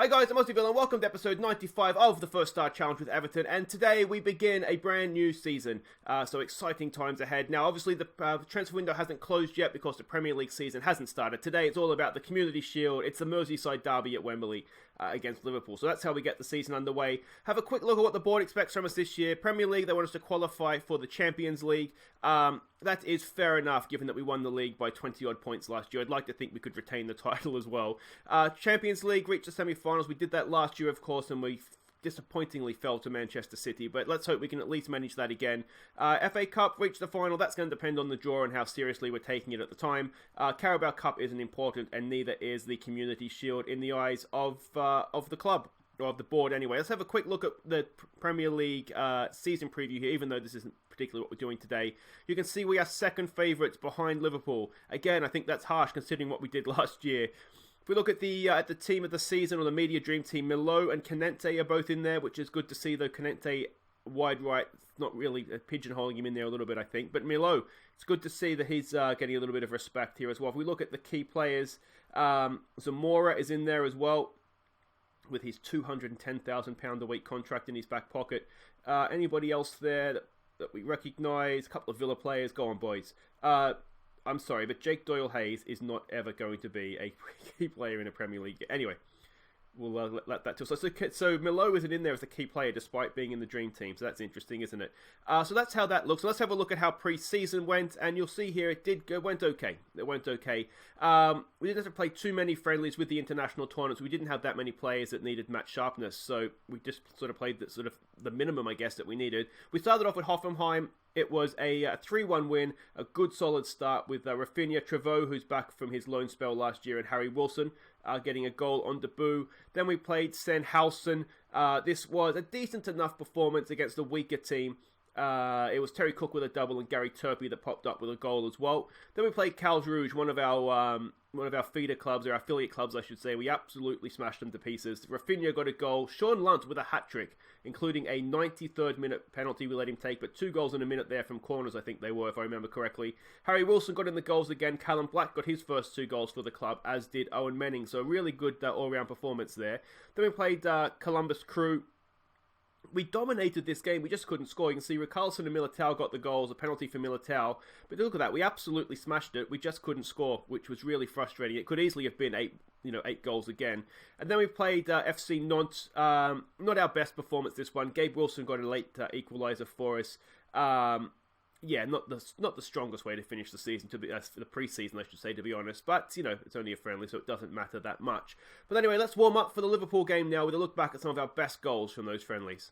guys, I'm Aussie and welcome to episode 95 of the First Star Challenge with Everton, and today we begin a brand new season, so exciting times ahead. Now obviously the transfer window hasn't closed yet because the Premier League season hasn't started. Today it's all about the Community Shield. It's the Merseyside derby at Wembley against Liverpool, so that's how we get the season underway. Have a quick look at what the board expects from us this year. Premier League, they want us to qualify for the Champions League. That is fair enough given that we won the league by 20 odd points last year. I'd like to think we could retain the title as well. Champions League, reached the semi-finals. We did that last year, of course, and we disappointingly fell to Manchester City, but let's hope we can at least manage that again. FA Cup, reached the final. That's going to depend on the draw and how seriously we're taking it at the time. Carabao Cup isn't important, and neither is the Community Shield in the eyes of the club, or of the board anyway. Let's have a quick look at the Premier League season preview here, even though this isn't particularly what we're doing today. You can see we are second favourites behind Liverpool. Again, I think that's harsh considering what we did last year. If we look at the team of the season, or the media dream team, Milo and Canente are both in there, which is good to see, though Canente wide right, not really pigeonholing him in there a little bit, I think. But Milo, it's good to see that he's getting a little bit of respect here as well. If we look at the key players, Zamora is in there as well, with his £210,000 a week contract in his back pocket. Anybody else there that we recognise? A couple of Villa players. Go on, boys. I'm sorry, but Jake Doyle-Hayes is not ever going to be a key player in a Premier League. Anyway, we'll let that tell. So Milo isn't in there as a key player despite being in the dream team. So that's interesting, isn't it? So that's how that looks. So let's have a look at how pre-season went, and you'll see here it went okay. It went okay. We didn't have to play too many friendlies with the international tournaments. We didn't have that many players that needed match sharpness, so we just sort of played the minimum, I guess, that we needed. We started off with Hoffenheim. It was a 3-1 win, a good solid start with Rafinha, Trevoh, who's back from his loan spell last year, and Harry Wilson getting a goal on debut. Then we played Sennhausen. This was a decent enough performance against a weaker team. It was Terry Cook with a double and Gary Turpie that popped up with a goal as well. Then we played Cal's Rouge, one of our feeder clubs, or affiliate clubs, I should say. We absolutely smashed them to pieces. Rafinha got a goal. Sean Lunt with a hat-trick, including a 93rd minute penalty we let him take, but 2 goals in a minute there from corners, I think they were, if I remember correctly. Harry Wilson got in the goals again. Callum Black got his first 2 goals for the club, as did Owen Menning. So a really good all-round performance there. Then we played Columbus Crew. We dominated this game, we just couldn't score. You can see Richarlison and Militao got the goals, a penalty for Militao. But look at that, we absolutely smashed it. We just couldn't score, which was really frustrating. It could easily have been 8 goals again. And then we played FC Nantes. Not our best performance this one. Gabe Wilson got a late equaliser for us. Yeah, not the strongest way to finish the season, for the pre-season, I should say, to be honest. But, it's only a friendly, so it doesn't matter that much. But anyway, let's warm up for the Liverpool game now with a look back at some of our best goals from those friendlies.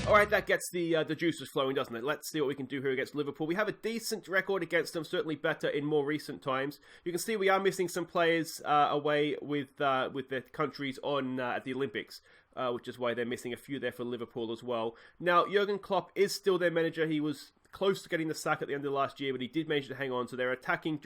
Alright, that gets the juices flowing, doesn't it? Let's see what we can do here against Liverpool. We have a decent record against them, certainly better in more recent times. You can see we are missing some players away with their countries on at the Olympics, which is why they're missing a few there for Liverpool as well. Now, Jurgen Klopp is still their manager. He was close to getting the sack at the end of last year, but he did manage to hang on. So they're attacking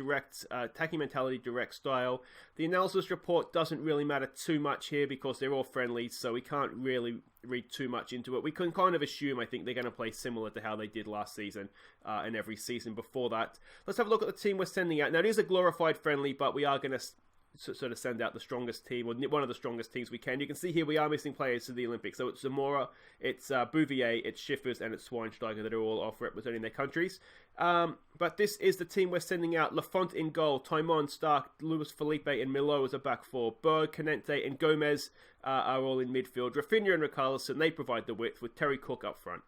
mentality, direct style. The analysis report doesn't really matter too much here because they're all friendlies, so we can't really read too much into it. We can kind of assume, I think, they're going to play similar to how they did last season and every season before that. Let's have a look at the team we're sending out. Now, it is a glorified friendly, but we are going to sort of send out the strongest team, or one of the strongest teams we can. You can see here we are missing players to the Olympics. So it's Zamora, it's Bouvier, it's Schiffers, and it's Schweinsteiger that are all off representing their countries. But this is the team we're sending out. Lafont in goal, Taimon, Stark, Luis Felipe, and Milo as a back four. Berg, Canente, and Gomez are all in midfield. Rafinha and Richarlison, they provide the width, with Terry Cook up front.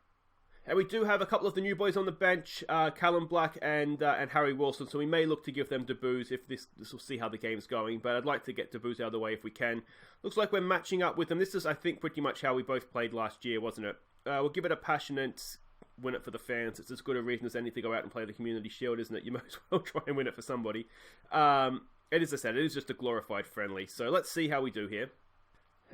And we do have a couple of the new boys on the bench, Callum Black and Harry Wilson, so we may look to give them debuts if this will see how the game's going, but I'd like to get debuts out of the way if we can. Looks like we're matching up with them. This is, I think, pretty much how we both played last year, wasn't it? We'll give it a passionate win it for the fans. It's as good a reason as any to go out and play the Community Shield, isn't it? You might as well try and win it for somebody. It is, as I said, it is just a glorified friendly, so let's see how we do here.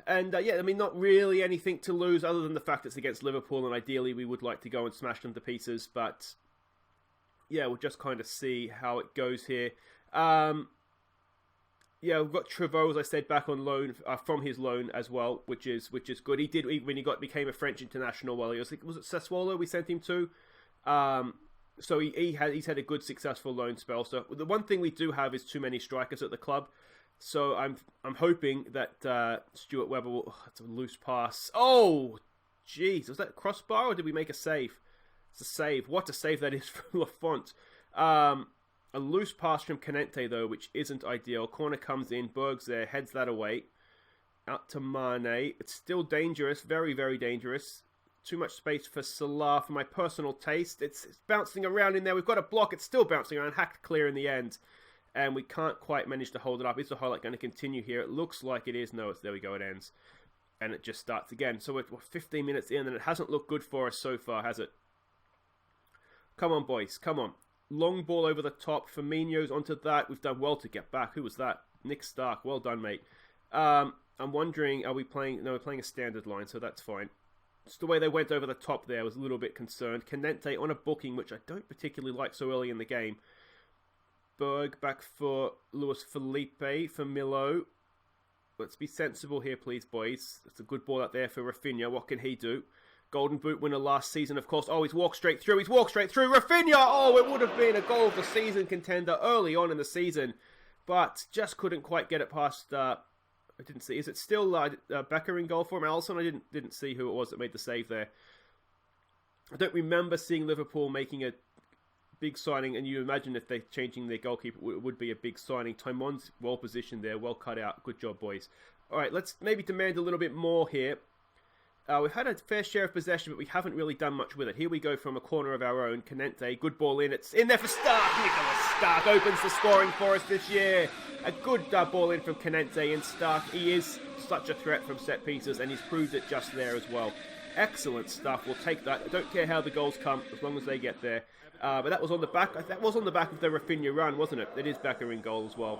And yeah, I mean, not really anything to lose other than the fact it's against Liverpool, and ideally we would like to go and smash them to pieces. But yeah, we'll just kind of see how it goes here. Yeah, we've got Trevoux, as I said, back on loan from his loan as well, which is good. He did when he became a French international. Well, was it Sassuolo we sent him to? So he's had a good successful loan spell. So the one thing we do have is too many strikers at the club. So I'm hoping that Stuart Webber will... Oh, it's a loose pass. Oh, jeez. Was that crossbar or did we make a save? It's a save. What a save that is from Lafont. A loose pass from Canente, though, which isn't ideal. Corner comes in. Berg's there. Heads that away. Out to Mane. It's still dangerous. Very, very dangerous. Too much space for Salah for my personal taste. It's bouncing around in there. We've got a block. It's still bouncing around. Hacked clear in the end. And we can't quite manage to hold it up. Is the highlight going to continue here? It looks like it is. No, there we go. It ends. And it just starts again. So we're 15 minutes in, and it hasn't looked good for us so far, has it? Come on, boys. Come on. Long ball over the top. Firmino's onto that. We've done well to get back. Who was that? Nick Stark. Well done, mate. I'm wondering, are we playing... No, we're playing a standard line, so that's fine. Just the way they went over the top there, I was a little bit concerned. Canente on a booking, which I don't particularly like so early in the game. Berg back for Luis Felipe, for Milo. Let's be sensible here, please, boys. It's a good ball out there for Rafinha. What can he do? Golden Boot winner last season, of course. Oh, he's walked straight through. Rafinha! Oh, it would have been a goal of the season contender early on in the season. But just couldn't quite get it past... I didn't see. Is it still Becker in goal for him? Alisson? I didn't see who it was that made the save there. I don't remember seeing Liverpool making a big signing, and you imagine if they're changing their goalkeeper, it would be a big signing. Taimon's well positioned there, well cut out. Good job, boys. All right, let's maybe demand a little bit more here. We've had a fair share of possession, but we haven't really done much with it. Here we go from a corner of our own. Canente, good ball in. It's in there for Stark. Nicholas Stark opens the scoring for us this year. A good ball in from Canente, and Stark, he is such a threat from set pieces, and he's proved it just there as well. Excellent stuff. We'll take that. I don't care how the goals come, as long as they get there. But that was on the back. That was on the back of the Rafinha run, wasn't it? It is Becker in goal as well.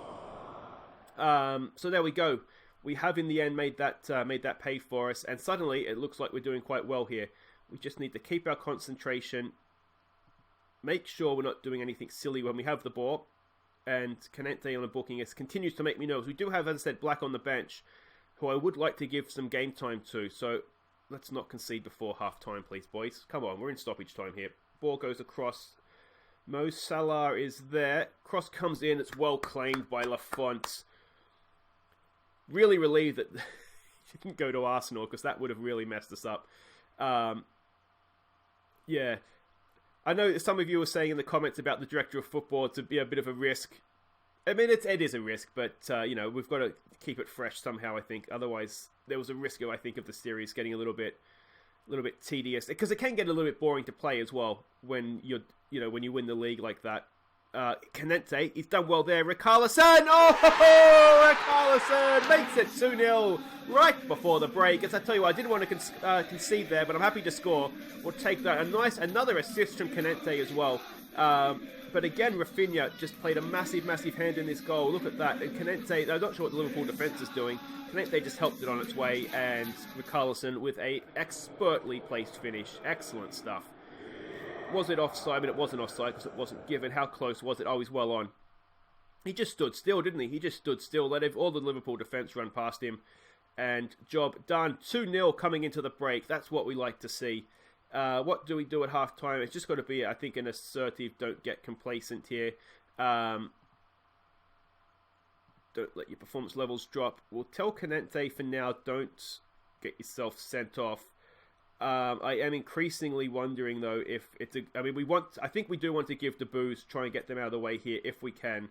So there we go. We have in the end made that pay for us, and suddenly it looks like we're doing quite well here. We just need to keep our concentration, make sure we're not doing anything silly when we have the ball, and Canente on a booking continues to make me nervous. We do have, as I said, Black on the bench, who I would like to give some game time to. So let's not concede before half time, please, boys. Come on, we're in stoppage time here. Ball goes across. Mo Salah is there. Cross comes in. It's well claimed by Lafont. Really relieved that he didn't go to Arsenal, because that would have really messed us up. Yeah. I know some of you were saying in the comments about the director of football to be a bit of a risk. I mean, it is a risk, but you know, we've got to keep it fresh somehow, I think. Otherwise, there was a risk, I think, of the series getting a little bit tedious, because it can get a little bit boring to play as well when when you win the league like that. Canente, he's done well there. Richarlison! Oh, Richarlison makes it 2-0 right before the break. As I tell you what, I didn't want to concede there, but I'm happy to score. We'll take that. Another assist from Canente as well. But again, Rafinha just played a massive hand in this goal. Look at that. And Canente, I'm not sure what the Liverpool defence is doing. Canente just helped it on its way, and Richarlison with a expertly placed finish. Excellent stuff. Was it offside? But it wasn't offside because it wasn't given. How close was it? Oh, he's well on. He just stood still, didn't he? He just stood still. Let all the Liverpool defence run past him. And job done. 2-0 coming into the break. That's what we like to see. What do we do at half-time? It's just got to be, I think, an assertive, don't get complacent here. Don't let your performance levels drop. We'll tell Canente for now, don't get yourself sent off. I am increasingly wondering though if it's I think we do want to give the boost, try and get them out of the way here if we can.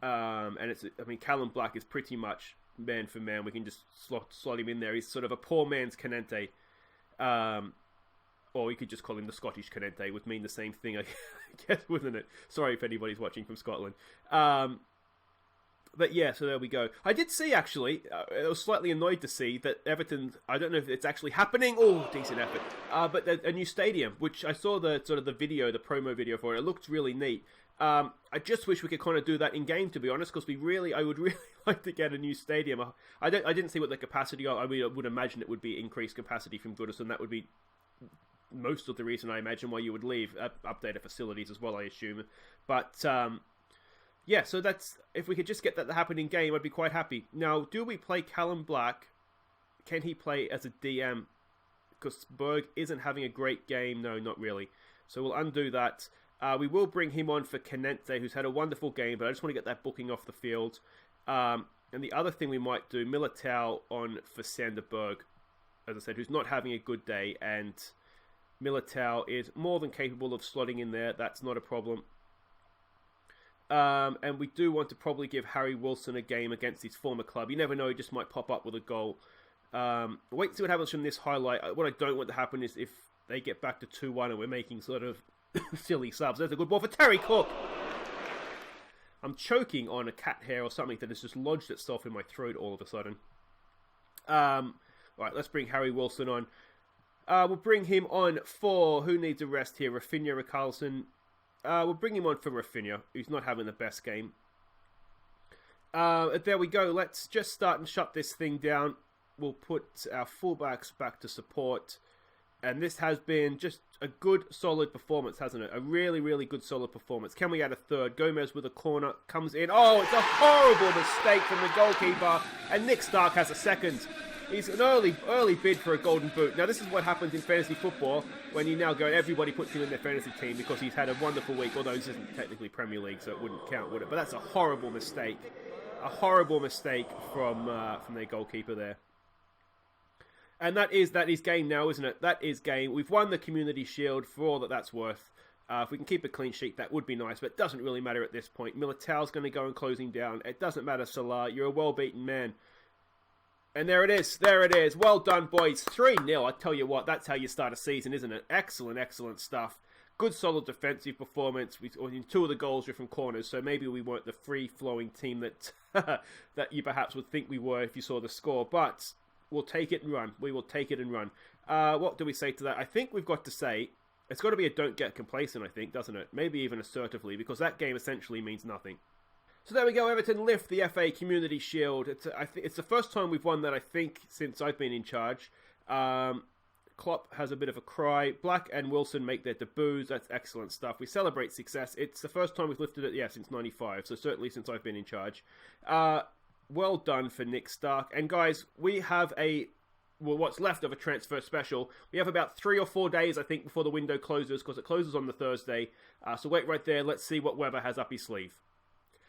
And Callum Black is pretty much man for man. We can just slot him in there. He's sort of a poor man's Canente. Or you could just call him the Scottish Canente, would mean the same thing, I guess, wouldn't it? Sorry if anybody's watching from Scotland. But yeah, so there we go. I did see, actually, I was slightly annoyed to see that Everton, I don't know if it's actually happening. Oh, decent effort. But a new stadium, which I saw the promo video for it. It looked really neat. I just wish we could kind of do that in game, to be honest, because I would really like to get a new stadium. I didn't see what the capacity are. I would imagine it would be increased capacity from Goodison. That would be most of the reason, I imagine, why you would leave. Updated facilities as well, I assume. But yeah, so that's, if we could just get that to happen in game, I'd be quite happy. Now, do we play Callum Black? Can he play as a DM? Because Berg isn't having a great game. No, not really. So we'll undo that. We will bring him on for Canente, who's had a wonderful game, but I just want to get that booking off the field. And the other thing we might do, Militao on for Sanderberg, as I said, who's not having a good day, and Militao is more than capable of slotting in there. That's not a problem. And we do want to probably give Harry Wilson a game against his former club. You never know, he just might pop up with a goal. Wait to see what happens from this highlight. What I don't want to happen is if they get back to 2-1 and we're making sort of silly subs. There's a good ball for Terry Cook. I'm choking on a cat hair or something that has just lodged itself in my throat all of a sudden. Right, let's bring Harry Wilson on. We'll bring him on for, who needs a rest here? Rafinha, Richarlison. We'll bring him on for Rafinha, who's not having the best game. There we go. Let's just start and shut this thing down. We'll put our fullbacks back to support. And this has been just a good, solid performance, hasn't it? A really, really good, solid performance. Can we add a third? Gomez with a corner comes in. Oh, it's a horrible mistake from the goalkeeper. And Nick Stark has a second. He's an early bid for a golden boot. Now, this is what happens in fantasy football when you now go, everybody puts him in their fantasy team because he's had a wonderful week, although this isn't technically Premier League, so it wouldn't count, would it? But that's a horrible mistake. A horrible mistake from their goalkeeper there. And that is game now, isn't it? That is game. We've won the Community Shield for all that's worth. If we can keep a clean sheet, that would be nice, but it doesn't really matter at this point. Militao's going to go and close him down. It doesn't matter, Salah. You're a well-beaten man. And there it is. There it is. Well done, boys. 3-0. I tell you what, that's how you start a season, isn't it? Excellent, excellent stuff. Good, solid defensive performance. Two of the goals were from corners, so maybe we weren't the free-flowing team that that you perhaps would think we were if you saw the score. But we'll take it and run. We will take it and run. What do we say to that? I think we've got to say, it's got to be a don't get complacent, I think, doesn't it? Maybe even assertively, because that game essentially means nothing. So there we go, Everton lift the FA Community Shield. It's the first time we've won that, I think, since I've been in charge. Klopp has a bit of a cry. Black and Wilson make their debuts. That's excellent stuff. We celebrate success. It's the first time we've lifted it, since 95, so certainly since I've been in charge. Well done for Nick Stark. And guys, we have what's left of a transfer special. We have about 3 or 4 days, I think, before the window closes, because it closes on the Thursday. So wait right there. Let's see what Weber has up his sleeve.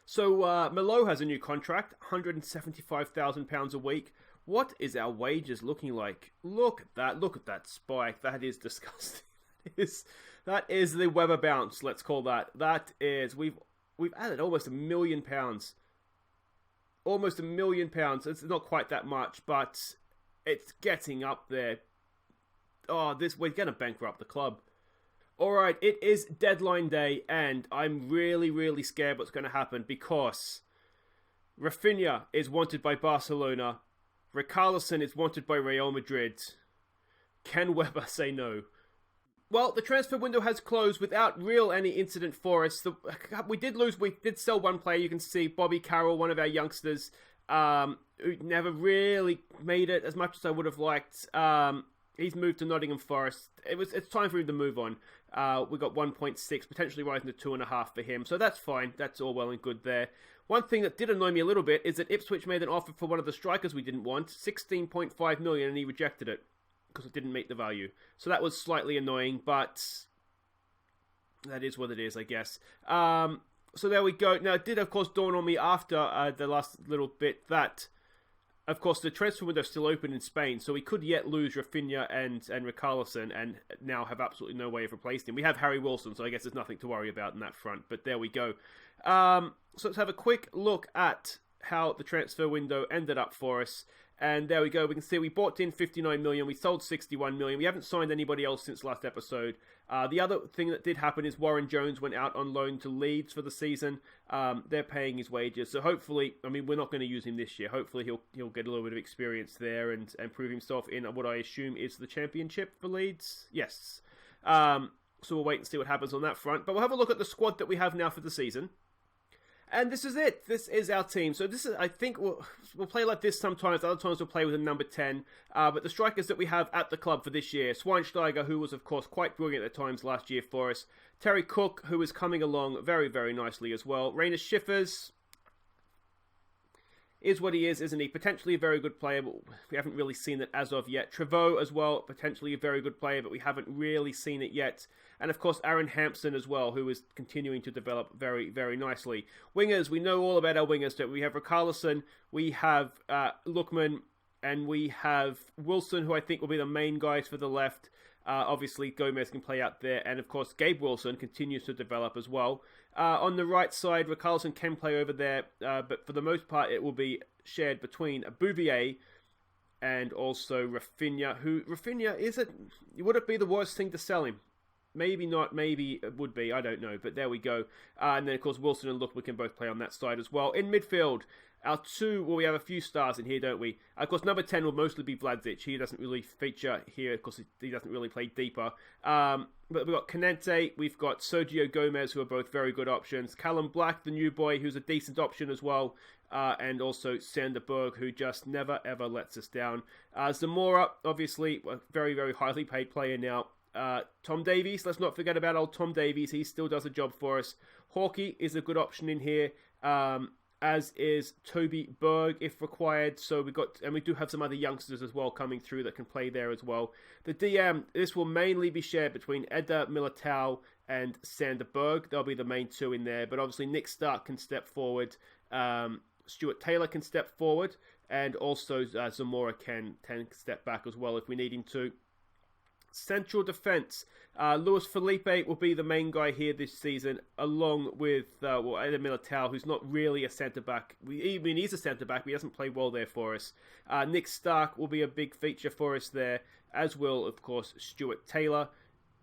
So, Malo has a new contract, £175,000 a week. What is our wages looking like? Look at that spike. That is disgusting. That is the Weber bounce, let's call that. That is, we've added almost £1 million. Almost £1 million. It's not quite that much, but it's getting up there. Oh, we're going to bankrupt the club. Alright, it is deadline day, and I'm really, really scared what's going to happen, because Rafinha is wanted by Barcelona, Richarlison is wanted by Real Madrid. Can Weber say no? Well, the transfer window has closed without any incident for us. We did sell one player, you can see, Bobby Carroll, one of our youngsters, who never really made it as much as I would have liked. He's moved to Nottingham Forest. It's time for him to move on. We got 1.6, potentially rising to 2.5 for him. So that's fine. That's all well and good there. One thing that did annoy me a little bit is that Ipswich made an offer for one of the strikers we didn't want, 16.5 million, and he rejected it because it didn't meet the value. So that was slightly annoying, but that is what it is, I guess. So there we go. Now, it did, of course, dawn on me after the last little bit that, of course, the transfer window is still open in Spain, so we could yet lose Rafinha and Richarlison and now have absolutely no way of replacing him. We have Harry Wilson, so I guess there's nothing to worry about in that front, but there we go. So let's have a quick look at how the transfer window ended up for us. And there we go. We can see we bought in 59 million. We sold 61 million. We haven't signed anybody else since last episode. The other thing that did happen is Warren Jones went out on loan to Leeds for the season. They're paying his wages. So hopefully, I mean, we're not going to use him this year. Hopefully he'll get a little bit of experience there and prove himself in what I assume is the championship for Leeds. Yes. So we'll wait and see what happens on that front. But we'll have a look at the squad that we have now for the season. And this is it. This is our team. So this is, I think, we'll play like this sometimes. Other times we'll play with a number 10. But the strikers that we have at the club for this year: Schweinsteiger, who was, of course, quite brilliant at times last year for us. Terry Cook, who is coming along very, very nicely as well. Rainer Schiffers is what he is, isn't he? Potentially a very good player, but we haven't really seen it as of yet. Trevoh as well, potentially a very good player, but we haven't really seen it yet. And of course, Aaron Hampson as well, who is continuing to develop very, very nicely. Wingers, we know all about our wingers. We have Richarlison, we have Lookman, and we have Wilson, who I think will be the main guys for the left. Obviously, Gomez can play out there. And of course, Gabe Wilson continues to develop as well. On the right side, Richarlison can play over there. But for the most part, it will be shared between Bouvier and also Rafinha. Would it be the worst thing to sell him? Maybe not, maybe it would be, I don't know, but there we go. And then, of course, Wilson and Lookman can both play on that side as well. In midfield, we have a few stars in here, don't we? Of course, number 10 will mostly be Vlasic. He doesn't really feature here, of course, he doesn't really play deeper. But we've got Canente, we've got Sergio Gomez, who are both very good options. Callum Black, the new boy, who's a decent option as well. And also Sander Berg, who just never, ever lets us down. Zamora, obviously, a very, very highly paid player now. Tom Davies, let's not forget about old Tom Davies. He still does a job for us. Hawkey is a good option in here, as is Toby Berg if required. So we do have some other youngsters as well coming through that can play there as well. The DM, this will mainly be shared between Eder Militao and Sander Berg. They'll be the main two in there, but obviously Nick Stark can step forward. Stuart Taylor can step forward, and also Zamora can step back as well if we need him to. Central defence. Luis Felipe will be the main guy here this season, along with Eder Militao, who's not really a centre-back. He's a centre-back, but he doesn't play well there for us. Nick Stark will be a big feature for us there, as will, of course, Stuart Taylor.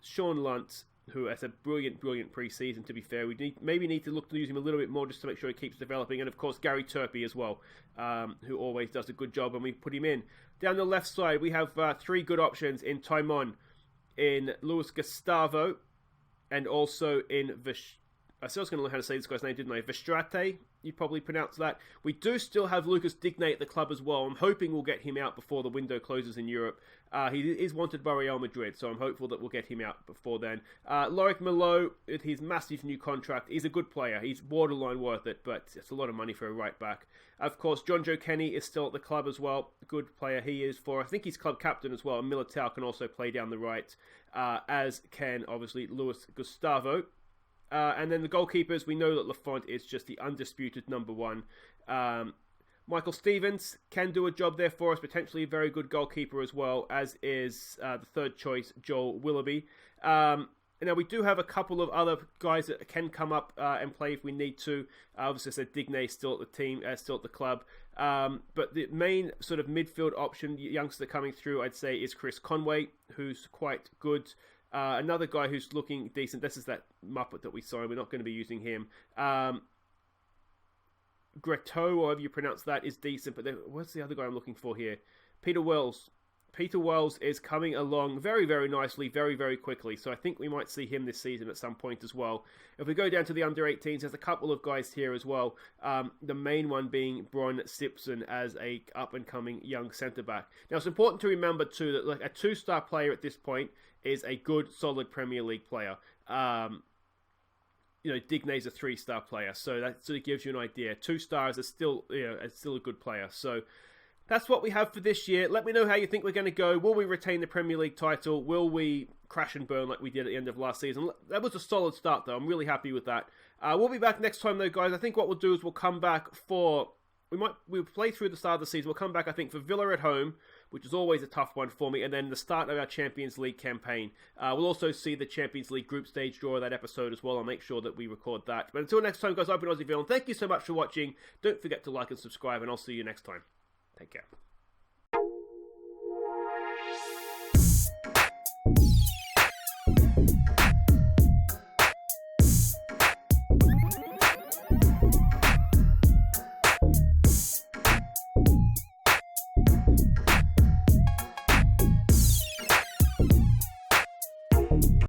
Sean Lunt, who has a brilliant, brilliant pre-season, to be fair. We maybe need to look to use him a little bit more just to make sure he keeps developing. And, of course, Gary Turpie as well, who always does a good job when we put him in. Down the left side, we have three good options in Taimon, in Luis Gustavo, and also in I still was going to learn how to say this guy's name, didn't I? Verstrate, you probably pronounce that. We do still have Lucas Digne at the club as well. I'm hoping we'll get him out before the window closes in Europe. He is wanted by Real Madrid, so I'm hopeful that we'll get him out before then. Loic Malo, with his massive new contract, he's a good player. He's borderline worth it, but it's a lot of money for a right back. Of course, John Joe Kenny is still at the club as well. Good player he is for. I think he's club captain as well. And Militao can also play down the right, as can, obviously, Luis Gustavo. And then the goalkeepers, we know that Lafont is just the undisputed number one. Michael Stevens can do a job there for us, potentially a very good goalkeeper as well, as is the third choice, Joel Willoughby. Now, we do have a couple of other guys that can come up and play if we need to. Obviously, I said Digne still at the team, still at the club. But the main sort of midfield option, youngster coming through, I'd say, is Chris Conway, who's quite good. Another guy who's looking decent. This is that Muppet that we signed. We're not going to be using him. Greto, or however you pronounce that, is decent. But what's the other guy I'm looking for here? Peter Wells. Peter Wells is coming along very, very nicely, very, very quickly. So I think we might see him this season at some point as well. If we go down to the under-18s, there's a couple of guys here as well. The main one being Bron Simpson as a up-and-coming young centre-back. Now, it's important to remember, too, that a two-star player at this point is a good, solid Premier League player. Digne's a 3-star player, so that sort of gives you an idea. 2 stars are still a good player. So that's what we have for this year. Let me know how you think we're going to go. Will we retain the Premier League title? Will we crash and burn like we did at the end of last season? That was a solid start, though. I'm really happy with that. We'll be back next time, though, guys. I think what we'll do is we'll come back for... We'll play through the start of the season. We'll come back, I think, for Villa at home, which is always a tough one for me, and then the start of our Champions League campaign. We'll also see the Champions League group stage draw of that episode as well. I'll make sure that we record that. But until next time, guys, I've been Aussie Villain. Thank you so much for watching. Don't forget to like and subscribe, and I'll see you next time. Take care.